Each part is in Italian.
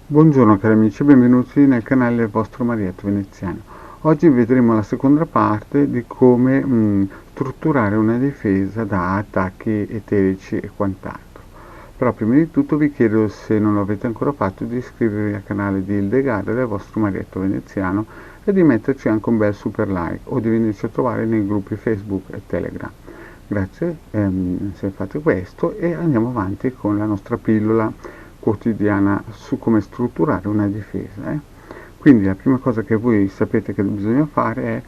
Buongiorno cari amici, benvenuti nel canale del vostro Marietto Veneziano. Oggi vedremo la seconda parte di come strutturare una difesa da attacchi eterici e quant'altro. Però prima di tutto vi chiedo, se non lo avete ancora fatto, di iscrivervi al canale di Ildegard del vostro Marietto Veneziano e di metterci anche un bel super like o di venirci a trovare nei gruppi Facebook e Telegram. Grazie se fate questo, e andiamo avanti con la nostra pillola quotidiana su come strutturare una difesa. Quindi la prima cosa che voi sapete che bisogna fare è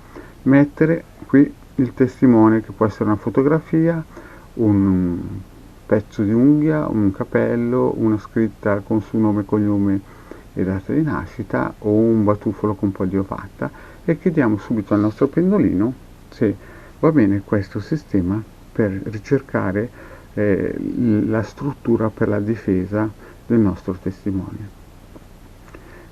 mettere qui il testimone, che può essere una fotografia, un pezzo di unghia, un capello, una scritta con su nome, cognome e data di nascita, o un batuffolo con un po' di ovata, e chiediamo subito al nostro pendolino se va bene questo sistema per ricercare la struttura per la difesa del nostro testimone.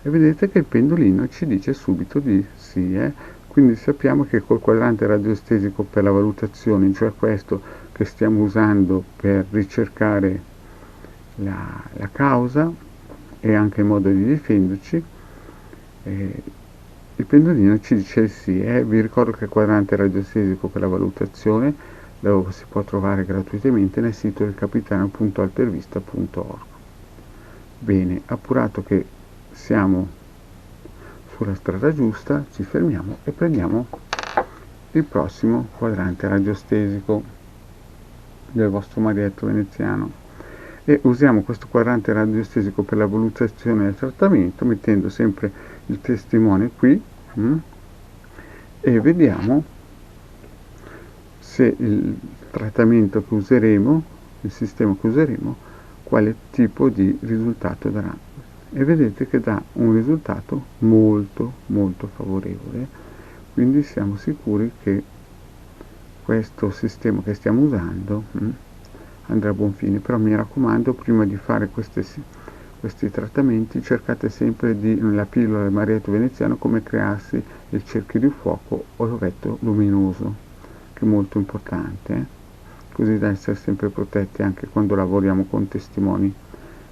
E vedete che il pendolino ci dice subito di sì, quindi sappiamo che col quadrante radioestesico per la valutazione, cioè questo che stiamo usando per ricercare la causa e anche il modo di difenderci, il pendolino ci dice sì. Vi ricordo che il quadrante radioestesico per la valutazione lo si può trovare gratuitamente nel sito del capitano.altervista.org. Bene, appurato che siamo sulla strada giusta, ci fermiamo e prendiamo il prossimo quadrante radioestesico del vostro Marietto Veneziano e usiamo questo quadrante radioestesico per la valutazione del trattamento, mettendo sempre il testimone qui e vediamo se il trattamento che useremo, il sistema che useremo, quale tipo di risultato darà. E vedete che dà un risultato molto favorevole, quindi siamo sicuri che questo sistema che stiamo usando andrà a buon fine. Però mi raccomando, prima di fare questi trattamenti, cercate sempre nella pillola del Marietto Veneziano come crearsi il cerchio di fuoco o l'ovetto luminoso, che è molto importante, così da essere sempre protetti anche quando lavoriamo con testimoni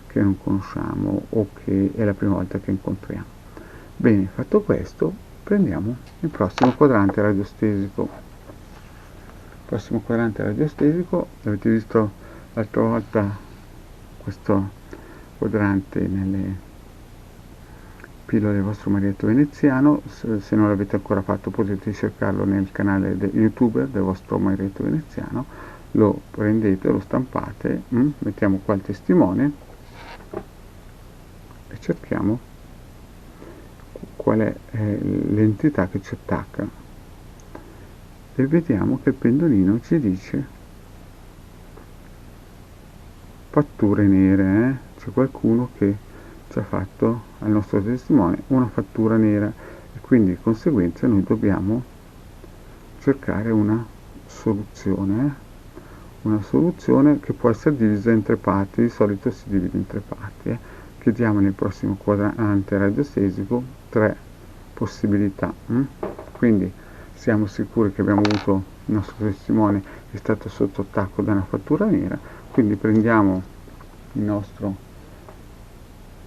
che non conosciamo o che è la prima volta che incontriamo. Bene, fatto questo, prendiamo il prossimo quadrante radioestesico. Il prossimo quadrante radioestesico, avete visto l'altra volta questo quadrante nelle pillole del vostro Marietto Veneziano. Se non l'avete ancora fatto, potete cercarlo nel canale YouTube del vostro Marietto Veneziano. Lo prendete, lo stampate, mettiamo qua il testimone e cerchiamo qual è l'entità che ci attacca e vediamo che il pendolino ci dice fatture nere. C'è qualcuno che ci ha fatto al nostro testimone una fattura nera e quindi di conseguenza noi dobbiamo cercare una soluzione che può essere divisa in tre parti. Di solito si divide in tre parti. Chiediamo nel prossimo quadrante radioestesico tre possibilità. Quindi siamo sicuri che abbiamo avuto il nostro testimone che è stato sotto attacco da una fattura nera, quindi prendiamo il nostro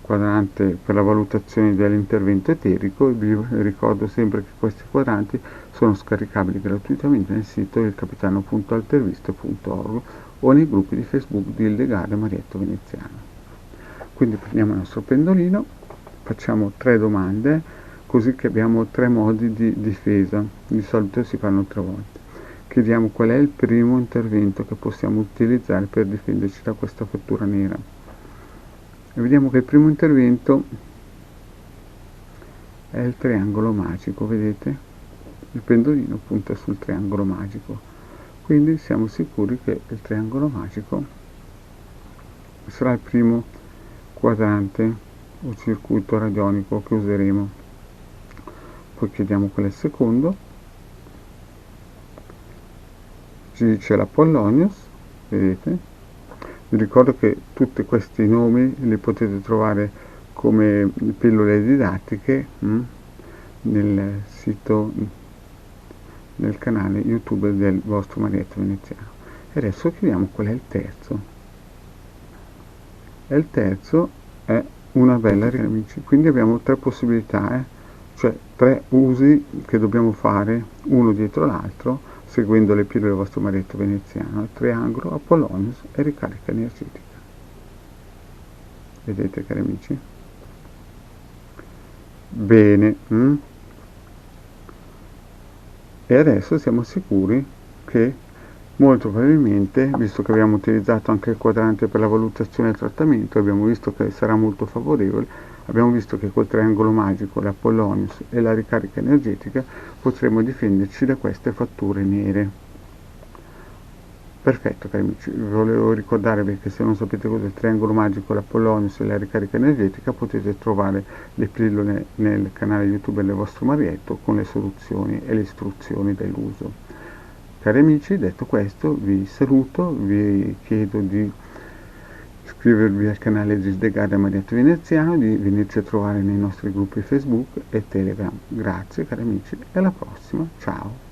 quadrante per la valutazione dell'intervento eterico. Vi ricordo sempre che questi quadranti sono scaricabili gratuitamente nel sito del capitano.altervista.org o nei gruppi di Facebook di Ildegard e Marietto Veneziano. Quindi prendiamo il nostro pendolino, facciamo 3 domande, così che abbiamo 3 modi di difesa. Di solito si fanno 3 volte. Chiediamo qual è il primo intervento che possiamo utilizzare per difenderci da questa fattura nera. E vediamo che il primo intervento è il triangolo magico, vedete? Il pendolino punta sul triangolo magico. Quindi siamo sicuri che il triangolo magico sarà il primo quadrante o circuito radionico che useremo. Poi chiediamo qual è il secondo, ci dice l'Apollonius, vedete? Vi ricordo che tutti questi nomi li potete trovare come pillole didattiche nel sito, nel canale YouTube del vostro Marietto Veneziano. E adesso chiediamo qual è il terzo. E il terzo è una bella amici. Quindi abbiamo tre possibilità, cioè tre usi che dobbiamo fare uno dietro l'altro seguendo le pillole del vostro marietto veneziano: triangolo, Apollonius e ricarica energetica. Vedete, cari amici? Bene. E adesso siamo sicuri che molto probabilmente, visto che abbiamo utilizzato anche il quadrante per la valutazione del trattamento, abbiamo visto che sarà molto favorevole, abbiamo visto che col triangolo magico, l'Apollonius e la ricarica energetica potremo difenderci da queste fatture nere. Perfetto, cari amici, volevo ricordarvi che se non sapete cosa è il triangolo magico, l'Apollonius e la ricarica energetica, potete trovare le pillole nel canale YouTube del vostro marietto con le soluzioni e le istruzioni dell'uso. Cari amici, detto questo, vi saluto, vi chiedo di iscrivervi al canale Gisdegada Marietto Veneziano, di venirci a trovare nei nostri gruppi Facebook e Telegram. Grazie cari amici e alla prossima, ciao!